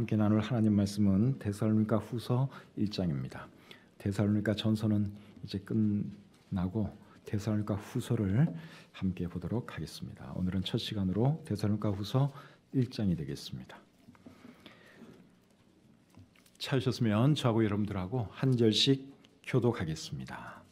함께 나눌 하나님 말씀은 데살로니가 후서 1장입니다. 데살로니가 전서는 이제 끝나고 데살로니가 후서를 함께 보도록 하겠습니다. 오늘은 첫 시간으로 데살로니가 후서 1장이 되겠습니다. 찾으셨으면 저하고 여러분들하고 한 절씩 교독하겠습니다.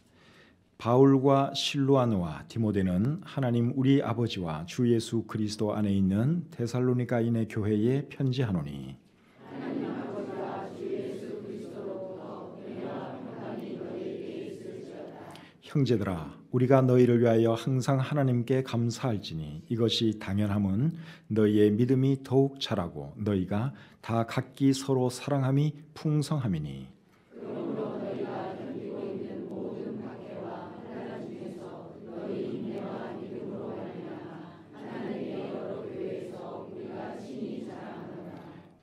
바울과 실로아노와 디모데는 하나님 우리 아버지와 주 예수 그리스도 안에 있는 데살로니가인의 교회에 편지하노니 하나님 아버지와 주 예수 그리스도로부터 은혜와 평강이 너희에게 있을지어다. 형제들아 우리가 너희를 위하여 항상 하나님께 감사할지니 이것이 당연함은 너희의 믿음이 더욱 자라고 너희가 다 각기 서로 사랑함이 풍성함이니 그러므로 너희가 견디고 있는 모든 박해와 환난 중에서 너희 인내와 믿음으로 말미암아 하나님의 여러 교회에서 우리가 친히 자랑하노라.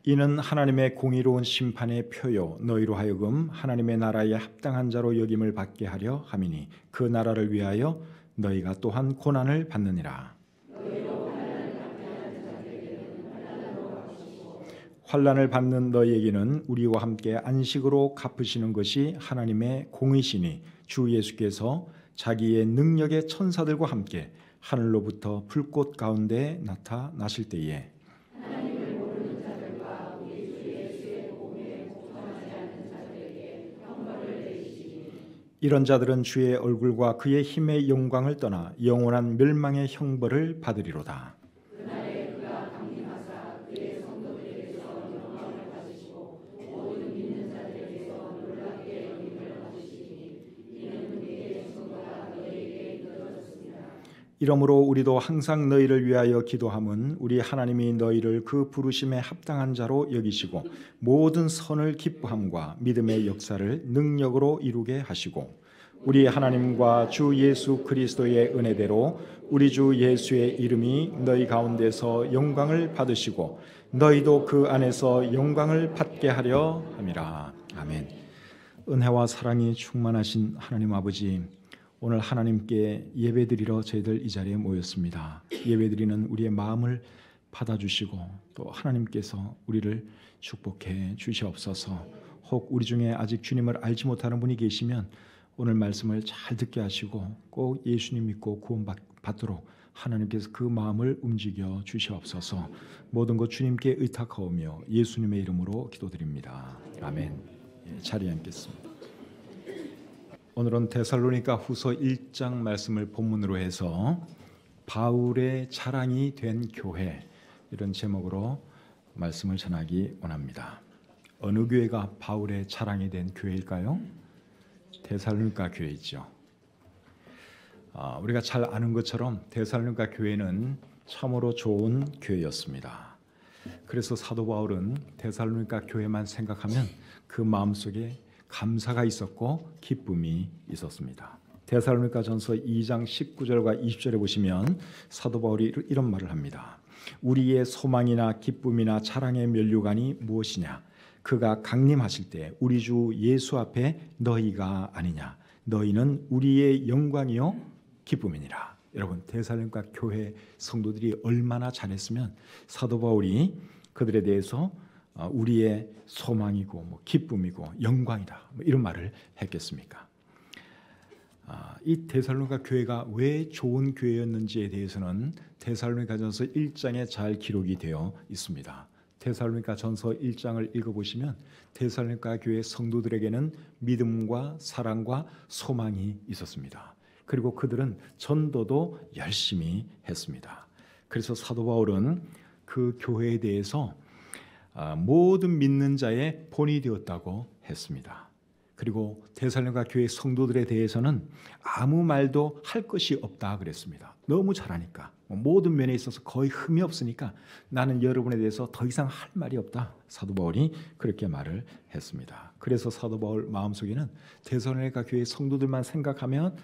이는 하나님의 공의로운 심판의 표요 너희로 하여금 하나님의 나라에 합당한 자로 여김을 받게 하려 함이니 그 나라를 위하여 너희가 또한 고난을 받느니라. 환난을 받는 너희에게는 우리와 함께 안식으로 갚으시는 것이 하나님의 공의시니 주 예수께서 자기의 능력의 천사들과 함께 하늘로부터 불꽃 가운데 나타나실 때에 하나님을 모르는 자들과 우리 주 예수의 복음에 복종하지 않는 자들에게 형벌을 내리시니 이런 자들은 주의 얼굴과 그의 힘의 영광을 떠나 영원한 멸망의 형벌을 받으리로다. 그날에 그가 강림하사 그의 성도들에게서 영광을 받으시고 모든 믿는 자들에게서 놀랍게 여김을 받으시니 이는 그의 성도가 너희에게 이르렀습니다. 이러므로 우리도 항상 너희를 위하여 기도함은 우리 하나님이 너희를 그 부르심에 합당한 자로 여기시고 모든 선을 기뻐함과 믿음의 역사를 능력으로 이루게 하시고 우리 하나님과 주 예수 그리스도의 은혜대로 우리 주 예수의 이름이 너희 가운데서 영광을 받으시고 너희도 그 안에서 영광을 받게 하려 함이라. 아멘. 은혜와 사랑이 충만하신 하나님 아버지, 오늘 하나님께 예배드리러 저희들 이 자리에 모였습니다. 예배드리는 우리의 마음을 받아주시고 또 하나님께서 우리를 축복해 주시옵소서. 혹 우리 중에 아직 주님을 알지 못하는 분이 계시면 오늘 말씀을 잘 듣게 하시고 꼭 예수님 믿고 구원받도록 하나님께서 그 마음을 움직여 주시옵소서. 모든 것 주님께 의탁하오며 예수님의 이름으로 기도드립니다. 아멘. 자리에 앉겠습니다. 오늘은 데살로니가 후서 1장 말씀을 본문으로 해서 바울의 자랑이 된 교회, 이런 제목으로 말씀을 전하기 원합니다. 어느 교회가 바울의 자랑이 된 교회일까요? 데살로니가 교회이죠. 우리가 잘 아는 것처럼 데살로니가 교회는 참으로 좋은 교회였습니다. 그래서 사도 바울은 데살로니가 교회만 생각하면 그 마음속에 감사가 있었고 기쁨이 있었습니다. 데살로니가전서 2장 19절과 20절에 보시면 사도 바울이 이런 말을 합니다. 우리의 소망이나 기쁨이나 자랑의 면류관이 무엇이냐? 그가 강림하실 때 우리 주 예수 앞에 너희가 아니냐? 너희는 우리의 영광이요 기쁨이니라. 여러분, 데살로니가 교회 성도들이 얼마나 잘했으면 사도 바울이 그들에 대해서 우리의 소망이고 기쁨이고 영광이다 이런 말을 했겠습니까? 이 데살로니가 교회가 왜 좋은 교회였는지에 대해서는 데살로니가전서 1장에 잘 기록이 되어 있습니다. 데살로니가전서 1장을 읽어보시면 데살로니가 교회 성도들에게는 믿음과 사랑과 소망이 있었습니다. 그리고 그들은 전도도 열심히 했습니다. 그래서 사도 바울은 그 교회에 대해서 모든 믿는 자의 본이 되었다고 했습니다. 그리고 데살로니가 교회 성도들에 대해서는 아무 말도 할 것이 없다 그랬습니다. 너무 잘하니까 모든 면에 있어서 거의 흠이 없으니까 나는 여러분에 대해서 더 이상 할 말이 없다. 사도 바울이 그렇게 말을 했습니다. 그래서 사도 바울 마음속에는 데살로니가 교회 성도들만 생각하면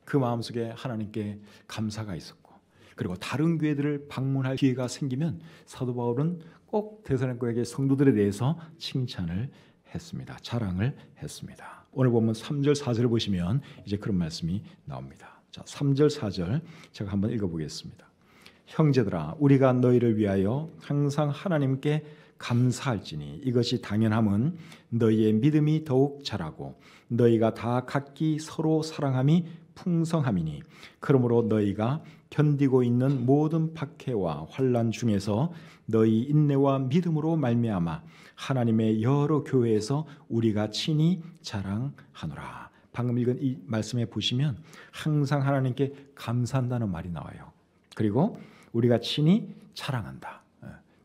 그 마음속에 하나님께 감사가 있었고 그리고 다른 교회들을 방문할 기회가 생기면 사도 바울은 꼭 데살로니가 교회 성도들에 대해서 칭찬을 했습니다. 자랑을 했습니다. 오늘 보면 3절 4절을 보시면 이제 그런 말씀이 나옵니다. 자, 3절 4절 제가 한번 읽어보겠습니다. 형제들아 우리가 너희를 위하여 항상 하나님께 감사할지니 이것이 당연함은 너희의 믿음이 더욱 자라고 너희가 다 각기 서로 사랑함이 풍성함이니 그러므로 너희가 견디고 있는 모든 박해와 환난 중에서 너희 인내와 믿음으로 말미암아 하나님의 여러 교회에서 우리가 친히 자랑하노라. 방금 읽은 이 말씀에 보시면 항상 하나님께 감사한다는 말이 나와요. 그리고 우리가 친히 자랑한다.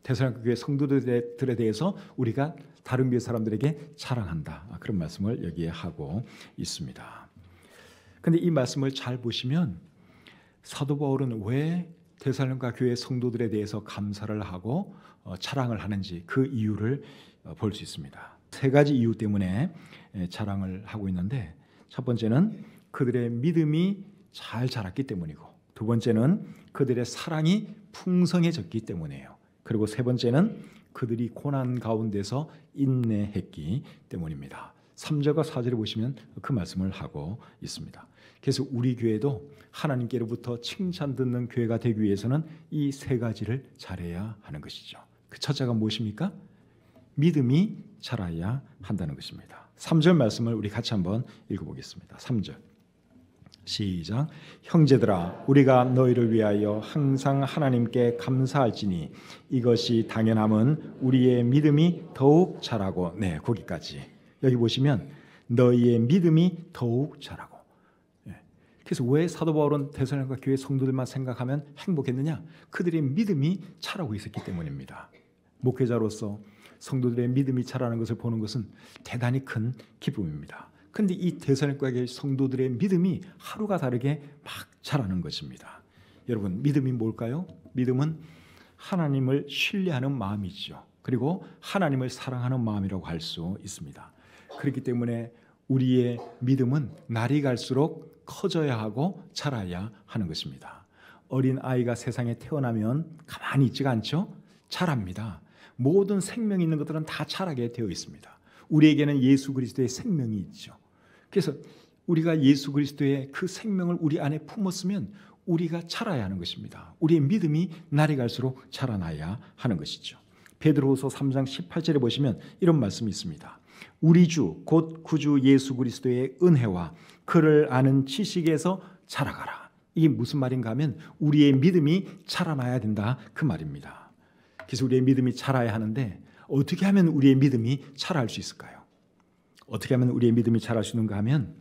데살로니가 교회 성도들에 대해서 우리가 다른 교회 사람들에게 자랑한다. 그런 말씀을 여기에 하고 있습니다. 그런데 이 말씀을 잘 보시면 사도 바울은 왜 데살로니가 교회 성도들에 대해서 감사를 하고 자랑을 하는지 그 이유를 볼 수 있습니다. 세 가지 이유 때문에 자랑을 하고 있는데, 첫 번째는 그들의 믿음이 잘 자랐기 때문이고, 두 번째는 그들의 사랑이 풍성해졌기 때문이에요. 그리고 세 번째는 그들이 고난 가운데서 인내했기 때문입니다. 3절과 4절에 보시면 그 말씀을 하고 있습니다. 그래서 우리 교회도 하나님께로부터 칭찬 듣는 교회가 되기 위해서는 이 세 가지를 잘해야 하는 것이죠. 그 첫째가 무엇입니까? 믿음이 자라야 한다는 것입니다. 3절 말씀을 우리 같이 한번 읽어보겠습니다. 3절 시작. 형제들아 우리가 너희를 위하여 항상 하나님께 감사할지니 이것이 당연함은 우리의 믿음이 더욱 자라고. 네, 거기까지. 여기 보시면 너희의 믿음이 더욱 자라고. 그래서 왜 사도 바울은 데살로니가 교회 성도들만 생각하면 행복했느냐? 그들의 믿음이 자라고 있었기 때문입니다. 목회자로서 성도들의 믿음이 자라는 것을 보는 것은 대단히 큰 기쁨입니다. 그런데 이 데살로니가 교회 성도들의 믿음이 하루가 다르게 막 자라는 것입니다. 여러분, 믿음이 뭘까요? 믿음은 하나님을 신뢰하는 마음이죠. 그리고 하나님을 사랑하는 마음이라고 할 수 있습니다. 그렇기 때문에 우리의 믿음은 날이 갈수록 커져야 하고 자라야 하는 것입니다. 어린 아이가 세상에 태어나면 가만히 있지가 않죠? 자랍니다. 모든 생명이 있는 것들은 다 자라게 되어 있습니다. 우리에게는 예수 그리스도의 생명이 있죠. 그래서 우리가 예수 그리스도의 그 생명을 우리 안에 품었으면 우리가 자라야 하는 것입니다. 우리의 믿음이 날이 갈수록 자라나야 하는 것이죠. 베드로후서 3장 18절에 보시면 이런 말씀이 있습니다. 우리 주 곧 구주 예수 그리스도의 은혜와 그를 아는 지식에서 자라가라. 이게 무슨 말인가 하면 우리의 믿음이 자라나야 된다, 그 말입니다. 그래서 우리의 믿음이 자라야 하는데 어떻게 하면 우리의 믿음이 자랄 수 있을까요? 어떻게 하면 우리의 믿음이 자랄 수 있는가 하면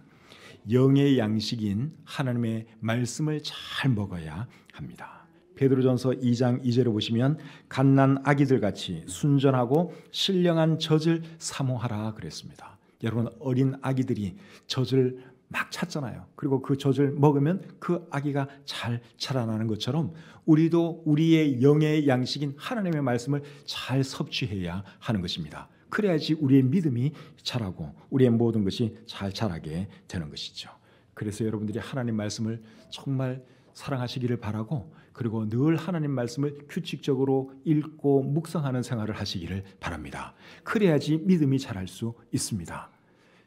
영의 양식인 하나님의 말씀을 잘 먹어야 합니다. 베드로전서 2장 2절에 보시면 갓난 아기들 같이 순전하고 신령한 젖을 사모하라 그랬습니다. 여러분, 어린 아기들이 젖을 막 찾잖아요. 그리고 그 젖을 먹으면 그 아기가 잘 자라나는 것처럼 우리도 우리의 영의 양식인 하나님의 말씀을 잘 섭취해야 하는 것입니다. 그래야지 우리의 믿음이 자라고 우리의 모든 것이 잘 자라게 되는 것이죠. 그래서 여러분들이 하나님 말씀을 정말 사랑하시기를 바라고, 그리고 늘 하나님 말씀을 규칙적으로 읽고 묵상하는 생활을 하시기를 바랍니다. 그래야지 믿음이 자랄 수 있습니다.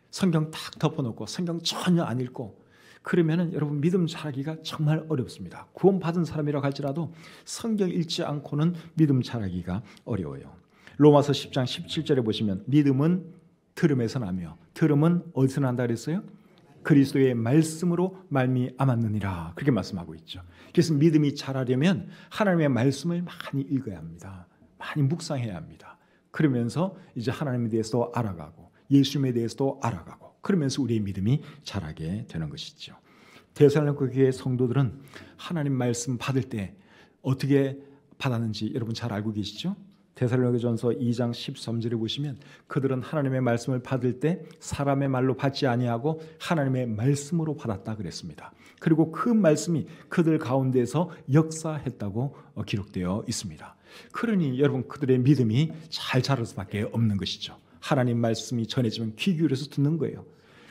성경 딱 덮어놓고 성경 전혀 안 읽고 그러면은 여러분 믿음 자라기가 정말 어렵습니다. 구원받은 사람이라고 할지라도 성경 읽지 않고는 믿음 자라기가 어려워요. 로마서 10장 17절에 보시면 믿음은 들음에서 나며 들음은 어디서 난다 그랬어요? 그리스도의 말씀으로 말미암았느니라, 그렇게 말씀하고 있죠. 그래서 믿음이 자라려면 하나님의 말씀을 많이 읽어야 합니다. 많이 묵상해야 합니다. 그러면서 이제 하나님에 대해서도 알아가고 예수님에 대해서도 알아가고 그러면서 우리의 믿음이 자라게 되는 것이죠. 데살로니가 교회 성도들은 하나님 말씀 받을 때 어떻게 받았는지 여러분 잘 알고 계시죠? 데살로니가전서 2장 13절에 보시면 그들은 하나님의 말씀을 받을 때 사람의 말로 받지 아니하고 하나님의 말씀으로 받았다 그랬습니다. 그리고 그 말씀이 그들 가운데서 역사했다고 기록되어 있습니다. 그러니 여러분 그들의 믿음이 잘 자랄 수밖에 없는 것이죠. 하나님 말씀이 전해지면 귀 기울여서 듣는 거예요.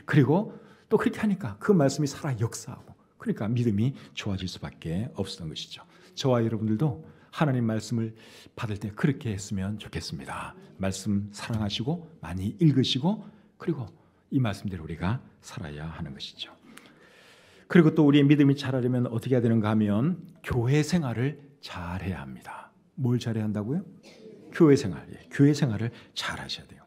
그리고 또 그렇게 하니까 그 말씀이 살아 역사하고, 그러니까 믿음이 좋아질 수밖에 없었던 것이죠. 저와 여러분들도 하나님 말씀을 받을 때 그렇게 했으면 좋겠습니다. 말씀 사랑하시고 많이 읽으시고 그리고 이 말씀대로 우리가 살아야 하는 것이죠. 그리고 또 우리의 믿음이 자라려면 어떻게 해야 되는가 하면 교회 생활을 잘해야 합니다. 뭘 잘해야 한다고요? 교회 생활, 교회 생활을 잘 하셔야 돼요.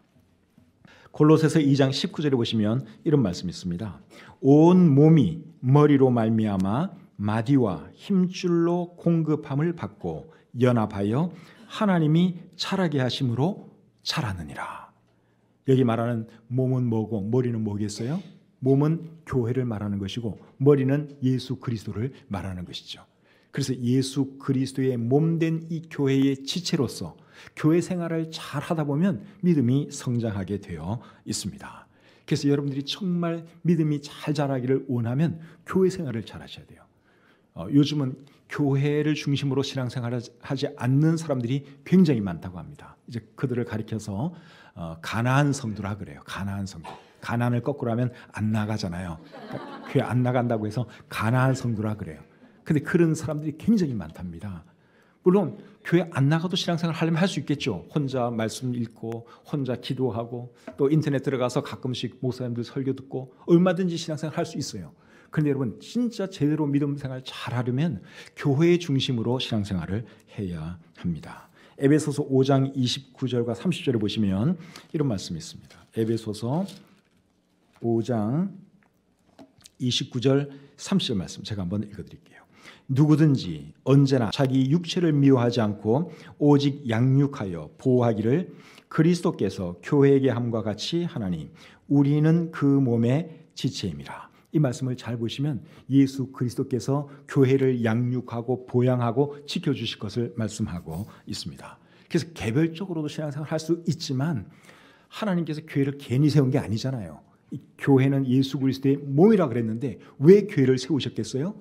골로새서 2장 19절에 보시면 이런 말씀이 있습니다. 온 몸이 머리로 말미암아 마디와 힘줄로 공급함을 받고 연합하여 하나님이 자라게 하심으로 자라느니라. 여기 말하는 몸은 뭐고 머리는 뭐겠어요? 몸은 교회를 말하는 것이고 머리는 예수 그리스도를 말하는 것이죠. 그래서 예수 그리스도의 몸된 이 교회의 지체로서 교회 생활을 잘 하다 보면 믿음이 성장하게 되어 있습니다. 그래서 여러분들이 정말 믿음이 잘 자라기를 원하면 교회 생활을 잘 하셔야 돼요. 요즘은 교회를 중심으로 신앙생활을 하지 않는 사람들이 굉장히 많다고 합니다. 이제 그들을 가리켜서 가나안 성도라 그래요. 가나안 성도. 가나안을 거꾸로 하면 안 나가잖아요. 그러니까 교회 안 나간다고 해서 가나안 성도라 그래요. 근데 그런 사람들이 굉장히 많답니다. 물론 교회 안 나가도 신앙생활 하려면 할 수 있겠죠. 혼자 말씀 읽고 혼자 기도하고 또 인터넷 들어가서 가끔씩 목사님들 설교 듣고 얼마든지 신앙생활 할 수 있어요. 그런데 여러분 진짜 제대로 믿음 생활 잘 하려면 교회 중심으로 신앙생활을 해야 합니다. 에베소서 5장 29절과 30절에 보시면 이런 말씀이 있습니다. 에베소서 5장 29절 30절 말씀 제가 한번 읽어드릴게요. 누구든지 언제나 자기 육체를 미워하지 않고 오직 양육하여 보호하기를 그리스도께서 교회에게 함과 같이 하나니 우리는 그 몸의 지체임이라. 이 말씀을 잘 보시면 예수 그리스도께서 교회를 양육하고 보양하고 지켜주실 것을 말씀하고 있습니다. 그래서 개별적으로도 신앙생활을 할 수 있지만 하나님께서 교회를 괜히 세운 게 아니잖아요. 이 교회는 예수 그리스도의 몸이라 그랬는데 왜 교회를 세우셨겠어요?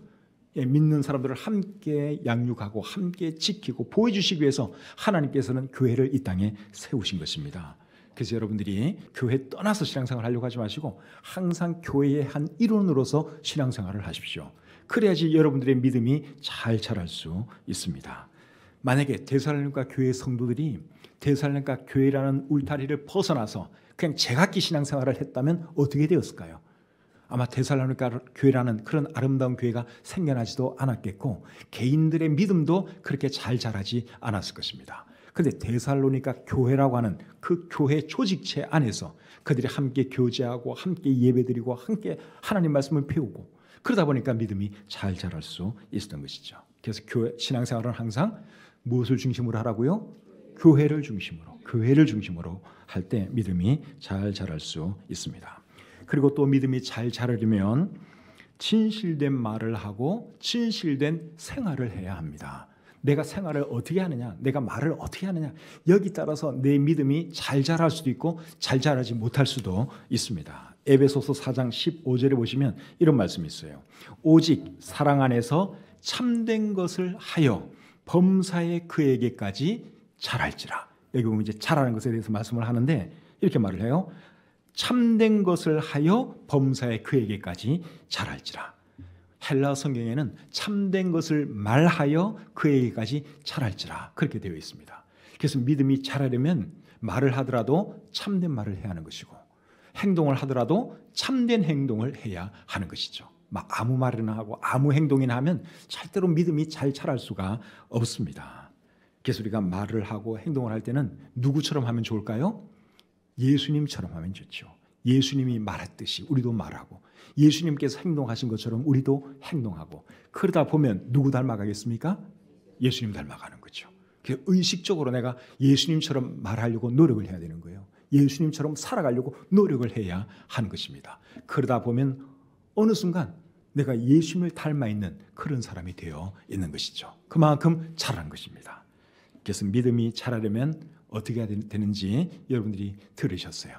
믿는 사람들을 함께 양육하고 함께 지키고 보호해주시기 위해서 하나님께서는 교회를 이 땅에 세우신 것입니다. 그래서 여러분들이 교회 떠나서 신앙생활을 하려고 하지 마시고 항상 교회의 한 일원으로서 신앙생활을 하십시오. 그래야지 여러분들의 믿음이 잘 자랄 수 있습니다. 만약에 데살로니가 교회 성도들이 데살로니가 교회라는 울타리를 벗어나서 그냥 제각기 신앙생활을 했다면 어떻게 되었을까요? 아마 데살로니가 교회라는 그런 아름다운 교회가 생겨나지도 않았겠고 개인들의 믿음도 그렇게 잘 자라지 않았을 것입니다. 그런데 데살로니가 교회라고 하는 그 교회 조직체 안에서 그들이 함께 교제하고 함께 예배드리고 함께 하나님 말씀을 배우고 그러다 보니까 믿음이 잘 자랄 수 있었던 것이죠. 그래서 교회 신앙생활은 항상 무엇을 중심으로 하라고요? 교회를 중심으로 할 때 믿음이 잘 자랄 수 있습니다. 그리고 또 믿음이 잘 자라려면 진실된 말을 하고 진실된 생활을 해야 합니다. 내가 생활을 어떻게 하느냐, 내가 말을 어떻게 하느냐, 여기 따라서 내 믿음이 잘 자랄 수도 있고 잘 자라지 못할 수도 있습니다. 에베소서 4장 15절에 보시면 이런 말씀이 있어요. 오직 사랑 안에서 참된 것을 하여 범사에 그에게까지 자랄지라. 여기 보면 이제 자라는 것에 대해서 말씀을 하는데 이렇게 말을 해요. 참된 것을 하여 범사에 그에게까지 자랄지라. 헬라 성경에는 참된 것을 말하여 그에게까지 자랄지라 그렇게 되어 있습니다. 그래서 믿음이 자라려면 말을 하더라도 참된 말을 해야 하는 것이고 행동을 하더라도 참된 행동을 해야 하는 것이죠. 막 아무 말이나 하고 아무 행동이나 하면 절대로 믿음이 잘 자랄 수가 없습니다. 그래서 우리가 말을 하고 행동을 할 때는 누구처럼 하면 좋을까요? 예수님처럼 하면 좋죠. 예수님이 말했듯이 우리도 말하고 예수님께서 행동하신 것처럼 우리도 행동하고 그러다 보면 누구 닮아가겠습니까? 예수님 닮아가는 거죠. 그래서 의식적으로 내가 예수님처럼 말하려고 노력을 해야 되는 거예요. 예수님처럼 살아가려고 노력을 해야 하는 것입니다. 그러다 보면 어느 순간 내가 예수님을 닮아 있는 그런 사람이 되어 있는 것이죠. 그만큼 자란 것입니다. 그래서 믿음이 자라려면 어떻게 해야 되는지 여러분들이 들으셨어요.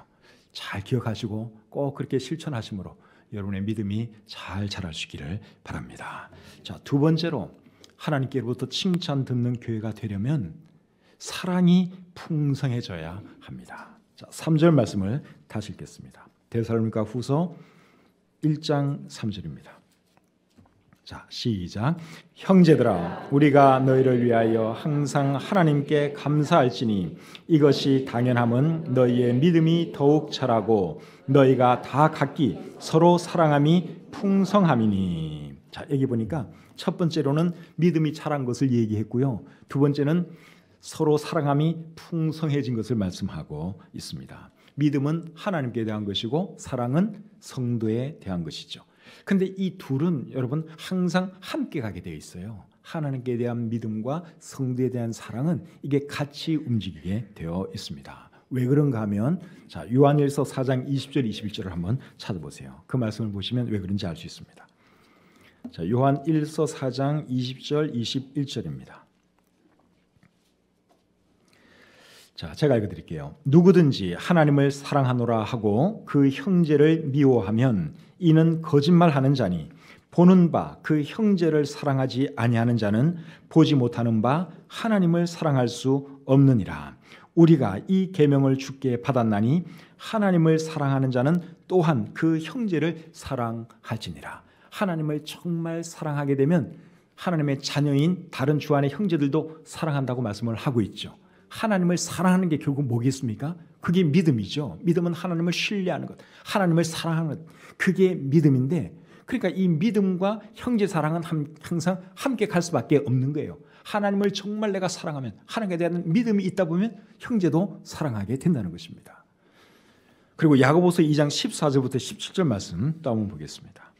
잘 기억하시고 꼭 그렇게 실천하심으로 여러분의 믿음이 잘 자랄 수 있기를 바랍니다. 자, 두 번째로 하나님께로부터 칭찬 듣는 교회가 되려면 사랑이 풍성해져야 합니다. 자, 3절 말씀을 다시 읽겠습니다. 데살로니가 후서 1장 3절입니다. 자, 시작. 형제들아, 우리가 너희를 위하여 항상 하나님께 감사할지니 이것이 당연함은 너희의 믿음이 더욱 자라고 너희가 다 각기 서로 사랑함이 풍성함이니. 자, 여기 보니까 첫 번째로는 믿음이 자란 것을 얘기했고요. 두 번째는 서로 사랑함이 풍성해진 것을 말씀하고 있습니다. 믿음은 하나님께 대한 것이고 사랑은 성도에 대한 것이죠. 근데 이 둘은 여러분 항상 함께 가게 되어 있어요. 하나님께 대한 믿음과 성도에 대한 사랑은 이게 같이 움직이게 되어 있습니다. 왜 그런가 하면 자, 요한일서 4장 20절 21절을 한번 찾아보세요. 그 말씀을 보시면 왜 그런지 알 수 있습니다. 자, 요한일서 4장 20절 21절입니다. 자, 제가 읽어드릴게요. 누구든지 하나님을 사랑하노라 하고 그 형제를 미워하면 이는 거짓말하는 자니 보는 바 그 형제를 사랑하지 아니하는 자는 보지 못하는 바 하나님을 사랑할 수 없느니라. 우리가 이 계명을 주께 받았나니 하나님을 사랑하는 자는 또한 그 형제를 사랑할지니라. 하나님을 정말 사랑하게 되면 하나님의 자녀인 다른 주 안의 형제들도 사랑한다고 말씀을 하고 있죠. 하나님을 사랑하는 게 결국 뭐겠습니까? 그게 믿음이죠. 믿음은 하나님을 신뢰하는 것, 하나님을 사랑하는 것, 그게 믿음인데, 그러니까 이 믿음과 형제 사랑은 항상 함께 갈 수밖에 없는 거예요. 하나님을 정말 내가 사랑하면, 하나님에 대한 믿음이 있다 보면 형제도 사랑하게 된다는 것입니다. 그리고 야고보서 2장 14절부터 17절 말씀 또 한번 보겠습니다.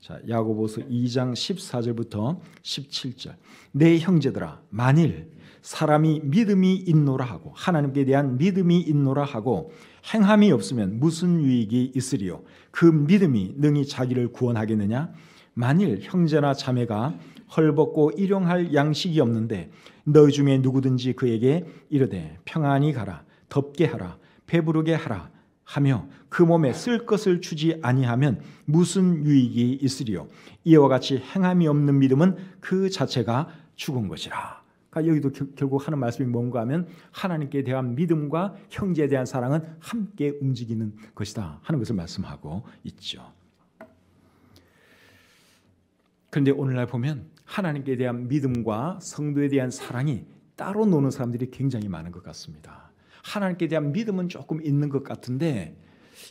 자, 야고보서 2장 14절부터 17절. 내 형제들아, 만일 사람이 믿음이 있노라 하고 하나님께 대한 믿음이 있노라 하고 행함이 없으면 무슨 유익이 있으리요? 그 믿음이 능히 자기를 구원하겠느냐? 만일 형제나 자매가 헐벗고 일용할 양식이 없는데 너희 중에 누구든지 그에게 이르되 평안히 가라, 덥게 하라, 배부르게 하라 하며 그 몸에 쓸 것을 주지 아니하면 무슨 유익이 있으리요? 이와 같이 행함이 없는 믿음은 그 자체가 죽은 것이라. 그러니까 여기도 결국 하는 말씀이 뭔가 하면 하나님께 대한 믿음과 형제에 대한 사랑은 함께 움직이는 것이다 하는 것을 말씀하고 있죠. 그런데 오늘날 보면 하나님께 대한 믿음과 성도에 대한 사랑이 따로 노는 사람들이 굉장히 많은 것 같습니다. 하나님께 대한 믿음은 조금 있는 것 같은데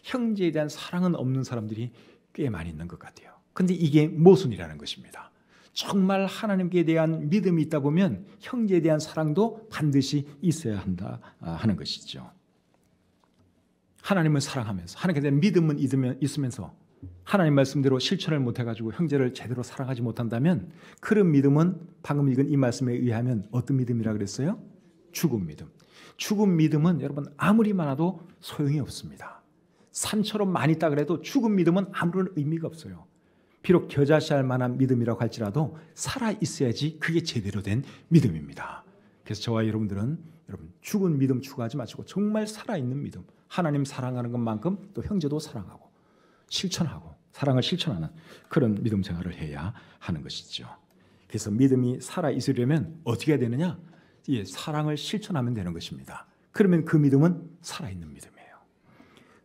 형제에 대한 사랑은 없는 사람들이 꽤 많이 있는 것 같아요. 그런데 이게 모순이라는 것입니다. 정말 하나님께 대한 믿음이 있다 보면 형제에 대한 사랑도 반드시 있어야 한다 하는 것이죠. 하나님을 사랑하면서 하나님께 대한 믿음은 있으면서 하나님 말씀대로 실천을 못해가지고 형제를 제대로 사랑하지 못한다면 그런 믿음은 방금 읽은 이 말씀에 의하면 어떤 믿음이라 그랬어요? 죽은 믿음. 죽은 믿음은 여러분 아무리 많아도 소용이 없습니다. 산처럼 많이 있다 그래도 죽은 믿음은 아무런 의미가 없어요. 비록 겨자씨할 만한 믿음이라고 할지라도 살아 있어야지 그게 제대로 된 믿음입니다. 그래서 저와 여러분들은 여러분 죽은 믿음 추구하지 마시고 정말 살아있는 믿음, 하나님 사랑하는 것만큼 또 형제도 사랑하고 실천하고 사랑을 실천하는 그런 믿음 생활을 해야 하는 것이죠. 그래서 믿음이 살아 있으려면 어떻게 해야 되느냐? 예, 사랑을 실천하면 되는 것입니다. 그러면 그 믿음은 살아있는 믿음이에요.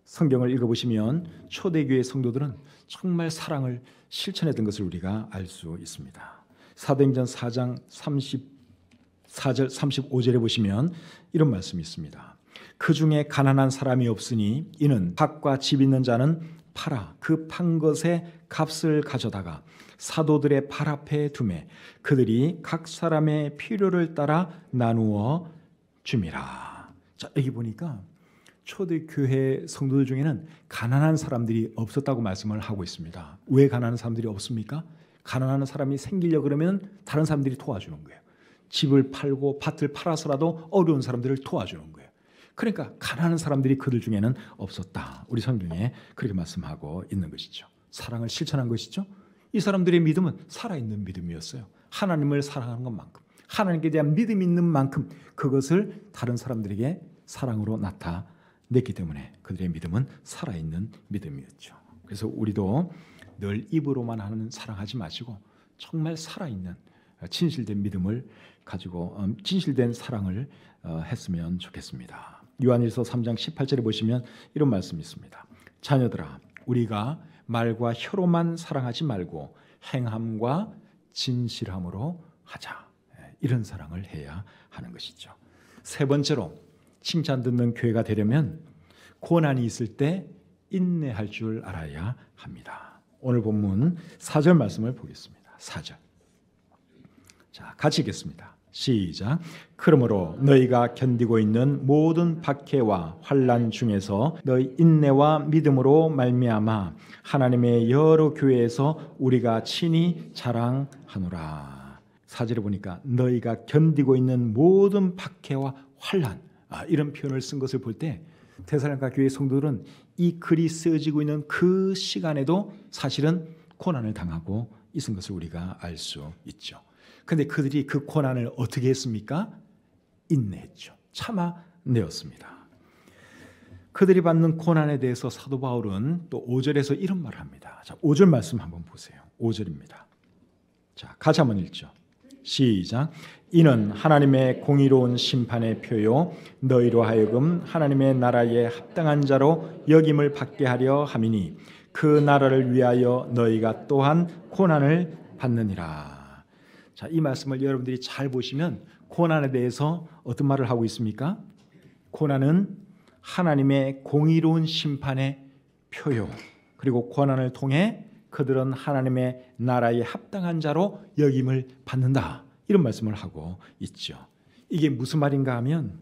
성경을 읽어보시면 초대교회 성도들은 정말 사랑을 실천했던 것을 우리가 알 수 있습니다. 사도행전 4장 34절 35절에 보시면 이런 말씀이 있습니다. 그 중에 가난한 사람이 없으니 이는 밭과 집 있는 자는 팔아 그 판 것의 값을 가져다가 사도들의 발 앞에 두매 그들이 각 사람의 필요를 따라 나누어 줌이라. 자, 여기 보니까 초대교회 성도들 중에는 가난한 사람들이 없었다고 말씀을 하고 있습니다. 왜 가난한 사람들이 없습니까? 가난한 사람이 생기려고 그러면 다른 사람들이 도와주는 거예요. 집을 팔고 밭을 팔아서라도 어려운 사람들을 도와주는 거예요. 그러니까 가난한 사람들이 그들 중에는 없었다. 우리 성경에 그렇게 말씀하고 있는 것이죠. 사랑을 실천한 것이죠. 이 사람들의 믿음은 살아있는 믿음이었어요. 하나님을 사랑하는 것만큼, 하나님께 대한 믿음이 있는 만큼 그것을 다른 사람들에게 사랑으로 나타냈기 때문에 그들의 믿음은 살아있는 믿음이었죠. 그래서 우리도 늘 입으로만 하는 사랑하지 마시고 정말 살아있는 진실된 믿음을 가지고 진실된 사랑을 했으면 좋겠습니다. 요한일서 3장 18절에 보시면 이런 말씀이 있습니다. 자녀들아, 우리가 말과 혀로만 사랑하지 말고 행함과 진실함으로 하자. 이런 사랑을 해야 하는 것이죠. 세 번째로 칭찬 듣는 교회가 되려면 고난이 있을 때 인내할 줄 알아야 합니다. 오늘 본문 4절 말씀을 보겠습니다. 4절. 자, 같이 읽겠습니다. 시작. 그러므로 너희가 견디고 있는 모든 박해와 환난 중에서 너희 인내와 믿음으로 말미암아 하나님의 여러 교회에서 우리가 친히 자랑하노라. 사절에 보니까 너희가 견디고 있는 모든 박해와 환난, 이런 표현을 쓴 것을 볼 때 데살로니가 교회 성도들은 이 글이 쓰여지고 있는 그 시간에도 사실은 고난을 당하고 있은 것을 우리가 알 수 있죠. 그런데 그들이 그 고난을 어떻게 했습니까? 인내했죠. 참아내었습니다. 그들이 받는 고난에 대해서 사도 바울은 또 5절에서 이런 말을 합니다. 자, 5절 말씀 한번 보세요. 5절입니다. 자, 같이 한번 읽죠. 시작. 이는 하나님의 공의로운 심판의 표요 너희로 하여금 하나님의 나라에 합당한 자로 여김을 받게 하려 함이니 그 나라를 위하여 너희가 또한 고난을 받느니라. 자, 이 말씀을 여러분들이 잘 보시면 고난에 대해서 어떤 말을 하고 있습니까? 고난은 하나님의 공의로운 심판의 표요. 그리고 고난을 통해 그들은 하나님의 나라에 합당한 자로 여김을 받는다. 이런 말씀을 하고 있죠. 이게 무슨 말인가 하면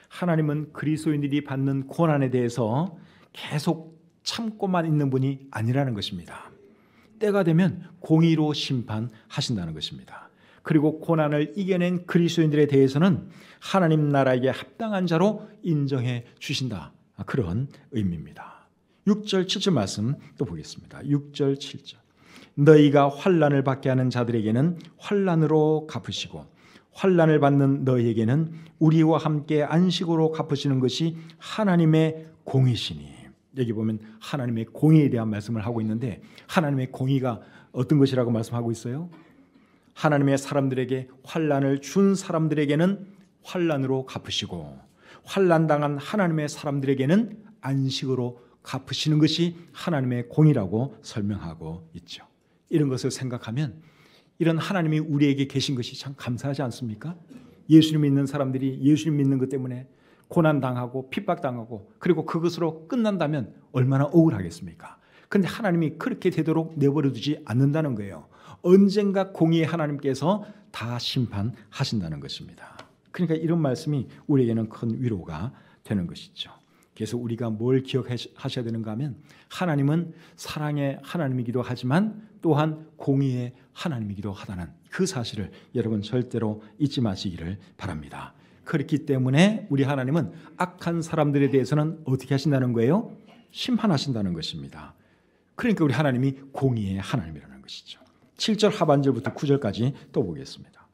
하나님은 그리스도인들이 받는 고난에 대해서 계속 참고만 있는 분이 아니라는 것입니다. 때가 되면 공의로 심판하신다는 것입니다. 그리고 고난을 이겨낸 그리스도인들에 대해서는 하나님 나라에 합당한 자로 인정해 주신다. 그런 의미입니다. 6절 7절 말씀 또 보겠습니다. 6절 7절. 너희가 환난을 받게 하는 자들에게는 환난으로 갚으시고 환난을 받는 너희에게는 우리와 함께 안식으로 갚으시는 것이 하나님의 공의시니. 여기 보면 하나님의 공의에 대한 말씀을 하고 있는데 하나님의 공의가 어떤 것이라고 말씀하고 있어요? 하나님의 사람들에게 환난을 준 사람들에게는 환난으로 갚으시고 환난당한 하나님의 사람들에게는 안식으로 갚으시는 것이 하나님의 공의라고 설명하고 있죠. 이런 것을 생각하면 이런 하나님이 우리에게 계신 것이 참 감사하지 않습니까? 예수님 믿는 사람들이 예수님 믿는 것 때문에 고난당하고 핍박당하고 그리고 그것으로 끝난다면 얼마나 억울하겠습니까? 그런데 하나님이 그렇게 되도록 내버려 두지 않는다는 거예요. 언젠가 공의의 하나님께서 다 심판하신다는 것입니다. 그러니까 이런 말씀이 우리에게는 큰 위로가 되는 것이죠. 그래서 우리가 뭘 기억하셔야 되는가 하면 하나님은 사랑의 하나님이기도 하지만 또한 공의의 하나님이기도 하다는 그 사실을 여러분 절대로 잊지 마시기를 바랍니다. 그렇기 때문에 우리 하나님은 악한 사람들에 대해서는 어떻게 하신다는 거예요? 심판하신다는 것입니다. 그러니까 우리 하나님이 공의의 하나님이라는 것이죠. 7절 하반절부터 9절까지 또 보겠습니다.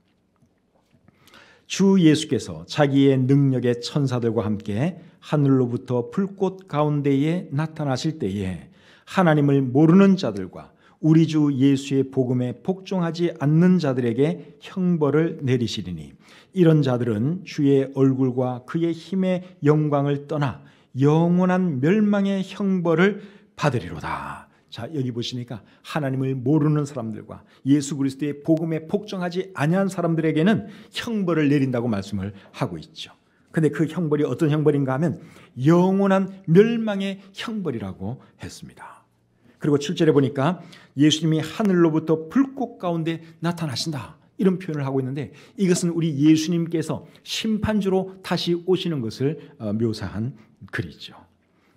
주 예수께서 자기의 능력의 천사들과 함께 하늘로부터 불꽃 가운데에 나타나실 때에 하나님을 모르는 자들과 우리 주 예수의 복음에 복종하지 않는 자들에게 형벌을 내리시리니 이런 자들은 주의 얼굴과 그의 힘의 영광을 떠나 영원한 멸망의 형벌을 받으리로다. 자, 여기 보시니까 하나님을 모르는 사람들과 예수 그리스도의 복음에 복종하지 아니한 사람들에게는 형벌을 내린다고 말씀을 하고 있죠. 근데 그 형벌이 어떤 형벌인가 하면 영원한 멸망의 형벌이라고 했습니다. 그리고 7절에 보니까 예수님이 하늘로부터 불꽃 가운데 나타나신다. 이런 표현을 하고 있는데 이것은 우리 예수님께서 심판주로 다시 오시는 것을 묘사한 글이죠.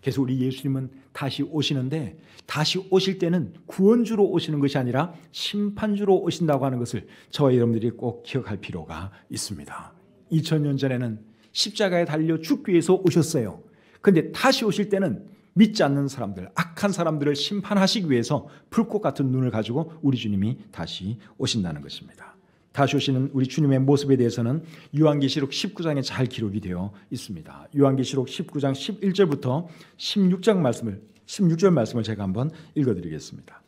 그래서 우리 예수님은 다시 오시는데 다시 오실 때는 구원주로 오시는 것이 아니라 심판주로 오신다고 하는 것을 저와 여러분들이 꼭 기억할 필요가 있습니다. 2000년 전에는 십자가에 달려 죽기 위해서 오셨어요. 그런데 다시 오실 때는 믿지 않는 사람들, 악한 사람들을 심판하시기 위해서 불꽃 같은 눈을 가지고 우리 주님이 다시 오신다는 것입니다. 다시 오시는 우리 주님의 모습에 대해서는 요한계시록 19장에 잘 기록이 되어 있습니다. 요한계시록 19장 11절부터 16절 말씀을 제가 한번 읽어드리겠습니다.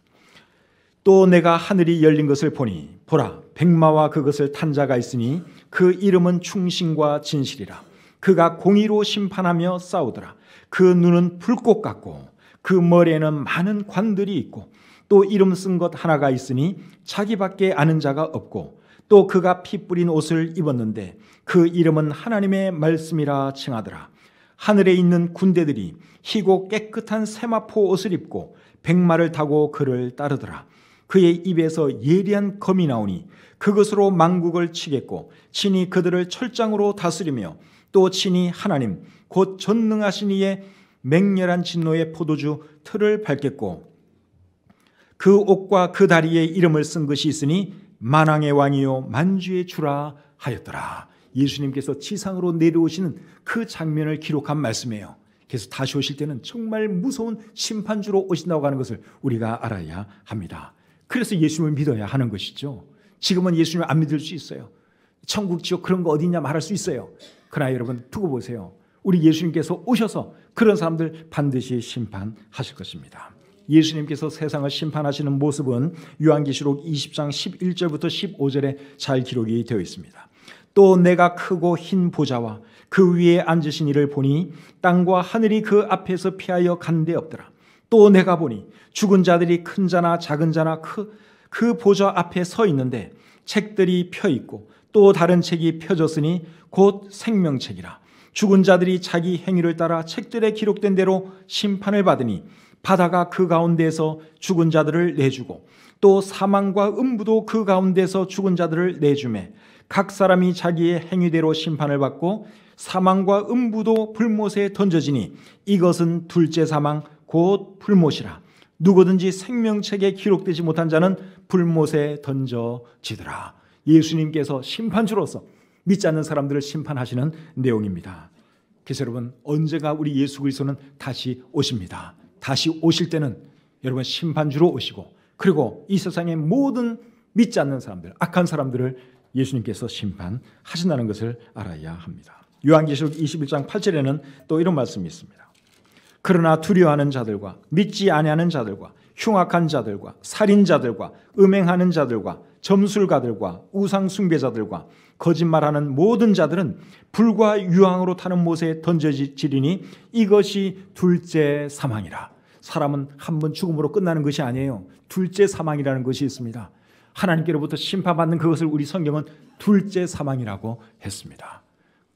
또 내가 하늘이 열린 것을 보니 보라 백마와 그것을 탄 자가 있으니 그 이름은 충신과 진실이라. 그가 공의로 심판하며 싸우더라. 그 눈은 불꽃 같고 그 머리에는 많은 관들이 있고 또 이름 쓴 것 하나가 있으니 자기밖에 아는 자가 없고 또 그가 피 뿌린 옷을 입었는데 그 이름은 하나님의 말씀이라 칭하더라. 하늘에 있는 군대들이 희고 깨끗한 세마포 옷을 입고 백마를 타고 그를 따르더라. 그의 입에서 예리한 검이 나오니 그것으로 만국을 치겠고 친히 그들을 철장으로 다스리며 또 친히 하나님 곧 전능하신 이의 맹렬한 진노의 포도주 틀을 밟겠고 그 옷과 그 다리에 이름을 쓴 것이 있으니 만왕의 왕이요 만주의 주라 하였더라. 예수님께서 지상으로 내려오시는 그 장면을 기록한 말씀이에요. 그래서 다시 오실 때는 정말 무서운 심판주로 오신다고 하는 것을 우리가 알아야 합니다. 그래서 예수님을 믿어야 하는 것이죠. 지금은 예수님을 안 믿을 수 있어요. 천국 지옥 그런 거 어디냐 말할 수 있어요. 그러나 여러분 두고 보세요. 우리 예수님께서 오셔서 그런 사람들 반드시 심판하실 것입니다. 예수님께서 세상을 심판하시는 모습은 요한계시록 20장 11절부터 15절에 잘 기록이 되어 있습니다. 또 내가 크고 흰 보좌와 그 위에 앉으신 이를 보니 땅과 하늘이 그 앞에서 피하여 간 데 없더라. 또 내가 보니 죽은 자들이 큰 자나 작은 자나 그 보좌 앞에 서 있는데 책들이 펴 있고 또 다른 책이 펴졌으니 곧 생명책이라. 죽은 자들이 자기 행위를 따라 책들에 기록된 대로 심판을 받으니 바다가 그 가운데에서 죽은 자들을 내주고 또 사망과 음부도 그 가운데서 죽은 자들을 내주매 각 사람이 자기의 행위대로 심판을 받고 사망과 음부도 불못에 던져지니 이것은 둘째 사망 곧 불못이라. 누구든지 생명책에 기록되지 못한 자는 불못에 던져지더라. 예수님께서 심판주로서 믿지 않는 사람들을 심판하시는 내용입니다. 그래서 여러분 언제가 우리 예수 그리스도는 다시 오십니다. 다시 오실 때는 여러분 심판주로 오시고 그리고 이 세상의 모든 믿지 않는 사람들, 악한 사람들을 예수님께서 심판하신다는 것을 알아야 합니다. 요한계시록 21장 8절에는 또 이런 말씀이 있습니다. 그러나 두려워하는 자들과 믿지 아니하는 자들과 흉악한 자들과 살인자들과 음행하는 자들과 점술가들과 우상 숭배자들과 거짓말하는 모든 자들은 불과 유황으로 타는 못에 던져지리니 이것이 둘째 사망이라. 사람은 한 번 죽음으로 끝나는 것이 아니에요. 둘째 사망이라는 것이 있습니다. 하나님께로부터 심판받는 그것을 우리 성경은 둘째 사망이라고 했습니다.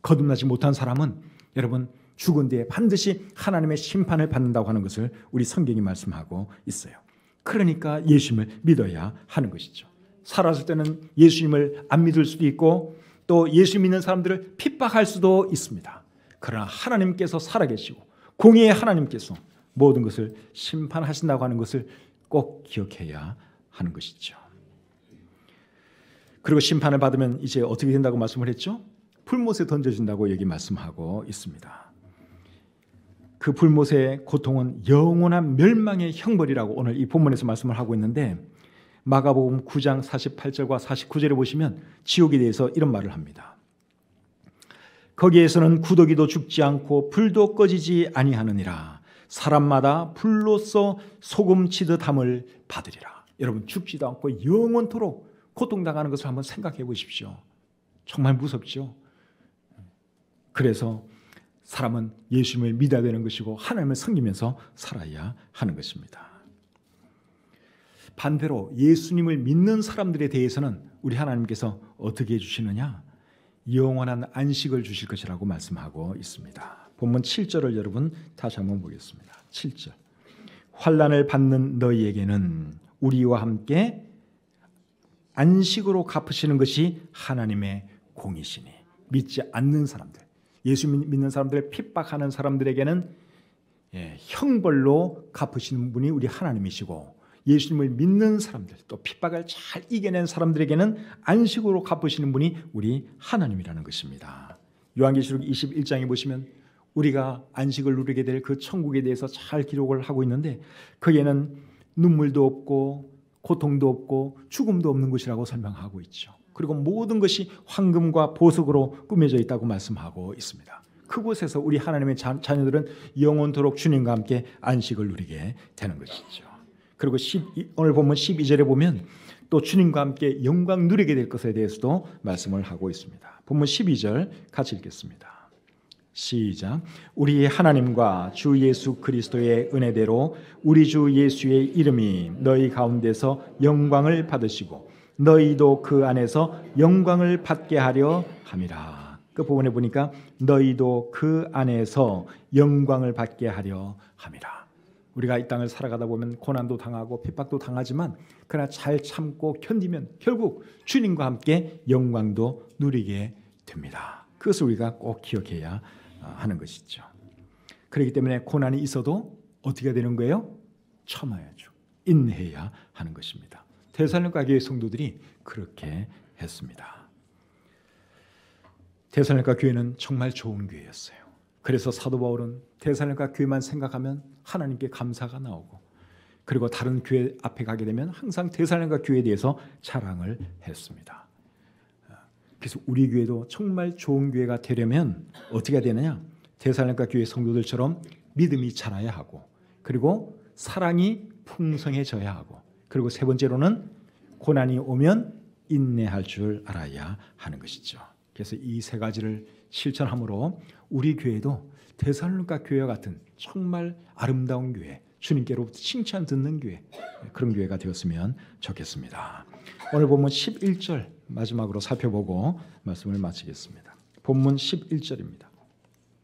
거듭나지 못한 사람은 여러분 죽은 뒤에 반드시 하나님의 심판을 받는다고 하는 것을 우리 성경이 말씀하고 있어요. 그러니까 예수님을 믿어야 하는 것이죠. 살았을 때는 예수님을 안 믿을 수도 있고 또 예수 믿는 사람들을 핍박할 수도 있습니다. 그러나 하나님께서 살아계시고 공의의 하나님께서 모든 것을 심판하신다고 하는 것을 꼭 기억해야 하는 것이죠. 그리고 심판을 받으면 이제 어떻게 된다고 말씀을 했죠? 불못에 던져진다고 여기 말씀하고 있습니다. 그 불못의 고통은 영원한 멸망의 형벌이라고 오늘 이 본문에서 말씀을 하고 있는데 마가복음 9장 48절과 49절에 보시면 지옥에 대해서 이런 말을 합니다. 거기에서는 구더기도 죽지 않고 불도 꺼지지 아니하느니라. 사람마다 불로써 소금 치듯 함을 받으리라. 여러분 죽지도 않고 영원토록 고통당하는 것을 한번 생각해 보십시오. 정말 무섭죠. 그래서 사람은 예수님을 믿어야 되는 것이고 하나님을 섬기면서 살아야 하는 것입니다. 반대로 예수님을 믿는 사람들에 대해서는 우리 하나님께서 어떻게 해주시느냐? 영원한 안식을 주실 것이라고 말씀하고 있습니다. 본문 7절을 여러분 다시 한번 보겠습니다. 7절 환난을 받는 너희에게는 우리와 함께 안식으로 갚으시는 것이 하나님의 공이시니. 믿지 않는 사람들, 예수 믿는 사람들을 핍박하는 사람들에게는 형벌로 갚으시는 분이 우리 하나님이시고 예수님을 믿는 사람들 또 핍박을 잘 이겨낸 사람들에게는 안식으로 갚으시는 분이 우리 하나님이라는 것입니다. 요한계시록 21장에 보시면 우리가 안식을 누리게 될 그 천국에 대해서 잘 기록을 하고 있는데 거기에는 눈물도 없고 고통도 없고 죽음도 없는 곳이라고 설명하고 있죠. 그리고 모든 것이 황금과 보석으로 꾸며져 있다고 말씀하고 있습니다. 그곳에서 우리 하나님의 자녀들은 영원토록 주님과 함께 안식을 누리게 되는 것이죠. 그리고 오늘 보면 12절에 보면 또 주님과 함께 영광 누리게 될 것에 대해서도 말씀을 하고 있습니다. 본문 12절 같이 읽겠습니다. 시작. 우리 하나님과 주 예수 그리스도의 은혜대로 우리 주 예수의 이름이 너희 가운데서 영광을 받으시고 너희도 그 안에서 영광을 받게 하려 함이라. 그 부분에 보니까 너희도 그 안에서 영광을 받게 하려 함이라. 우리가 이 땅을 살아가다 보면 고난도 당하고 핍박도 당하지만 그러나 잘 참고 견디면 결국 주님과 함께 영광도 누리게 됩니다. 그것을 우리가 꼭 기억해야 하는 것이죠. 그렇기 때문에 고난이 있어도 어떻게 되는 거예요? 참아야죠. 인내해야 하는 것입니다. 데살로니가 교회 성도들이 그렇게 했습니다. 데살로니가 교회는 정말 좋은 교회였어요. 그래서 사도 바울은 데살로니가 교회만 생각하면 하나님께 감사가 나오고, 그리고 다른 교회 앞에 가게 되면 항상 데살로니가 교회에 대해서 자랑을 했습니다. 그래서 우리 교회도 정말 좋은 교회가 되려면 어떻게 해야 되느냐? 데살로니가 교회 성도들처럼 믿음이 자라야 하고, 그리고 사랑이 풍성해져야 하고, 그리고 세 번째로는 고난이 오면 인내할 줄 알아야 하는 것이죠. 그래서 이 세 가지를 실천함으로 우리 교회도 데살로니가 교회와 같은 정말 아름다운 교회, 주님께로부터 칭찬 듣는 교회, 그런 교회가 되었으면 좋겠습니다. 오늘 본문 11절 마지막으로 살펴보고 말씀을 마치겠습니다. 본문 11절입니다.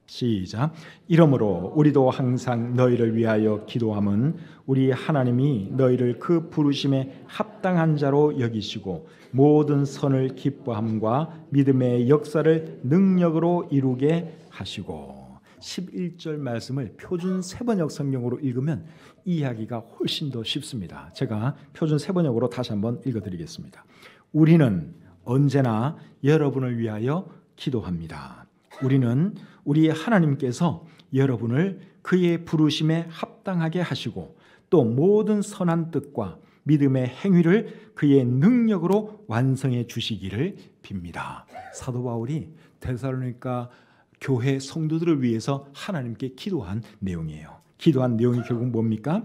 시작. 이러므로 우리도 항상 너희를 위하여 기도함은 우리 하나님이 너희를 그 부르심에 합당한 자로 여기시고 모든 선을 기뻐함과 믿음의 역사를 능력으로 이루게 하시고. 11절 말씀을 표준 세번역 성경으로 읽으면 이해하기가 훨씬 더 쉽습니다. 제가 표준 세번역으로 다시 한번 읽어드리겠습니다. 우리는 언제나 여러분을 위하여 기도합니다. 우리는 우리 하나님께서 여러분을 그의 부르심에 합당하게 하시고 또 모든 선한 뜻과 믿음의 행위를 그의 능력으로 완성해 주시기를 빕니다. 사도 바울이 데살로니가 교회 성도들을 위해서 하나님께 기도한 내용이에요. 기도한 내용이 결국 뭡니까?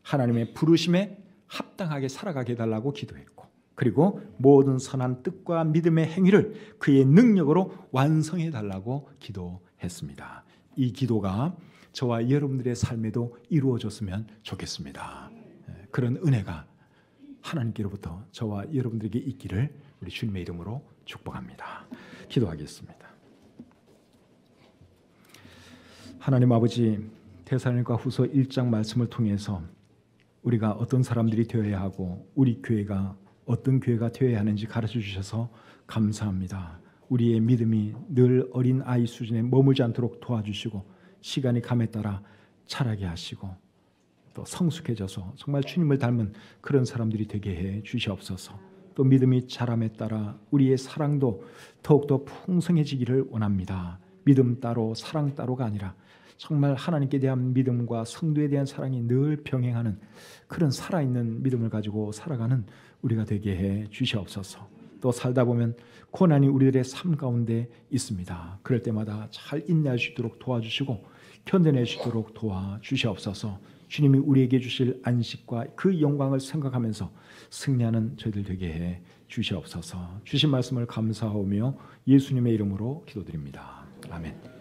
하나님의 부르심에 합당하게 살아가게 해달라고 기도했고, 그리고 모든 선한 뜻과 믿음의 행위를 그의 능력으로 완성해 달라고 기도했습니다. 이 기도가 저와 여러분들의 삶에도 이루어졌으면 좋겠습니다. 그런 은혜가 하나님께로부터 저와 여러분들에게 있기를 우리 주님의 이름으로 축복합니다. 기도하겠습니다. 하나님 아버지, 데살로니가 후서 1장 말씀을 통해서 우리가 어떤 사람들이 되어야 하고 우리 교회가 어떤 교회가 되어야 하는지 가르쳐 주셔서 감사합니다. 우리의 믿음이 늘 어린 아이 수준에 머물지 않도록 도와주시고 시간이 감에 따라 자라게 하시고 또 성숙해져서 정말 주님을 닮은 그런 사람들이 되게 해 주시옵소서. 또 믿음이 자람에 따라 우리의 사랑도 더욱더 풍성해지기를 원합니다. 믿음 따로 사랑 따로가 아니라 정말 하나님께 대한 믿음과 성도에 대한 사랑이 늘 병행하는 그런 살아있는 믿음을 가지고 살아가는 우리가 되게 해 주시옵소서. 또 살다 보면 고난이 우리들의 삶 가운데 있습니다. 그럴 때마다 잘 인내할 수 있도록 도와주시고 견뎌낼 수 있도록 도와주시옵소서. 주님이 우리에게 주실 안식과 그 영광을 생각하면서 승리하는 저희들 되게 해 주시옵소서. 주신 말씀을 감사하며 예수님의 이름으로 기도드립니다. 아멘.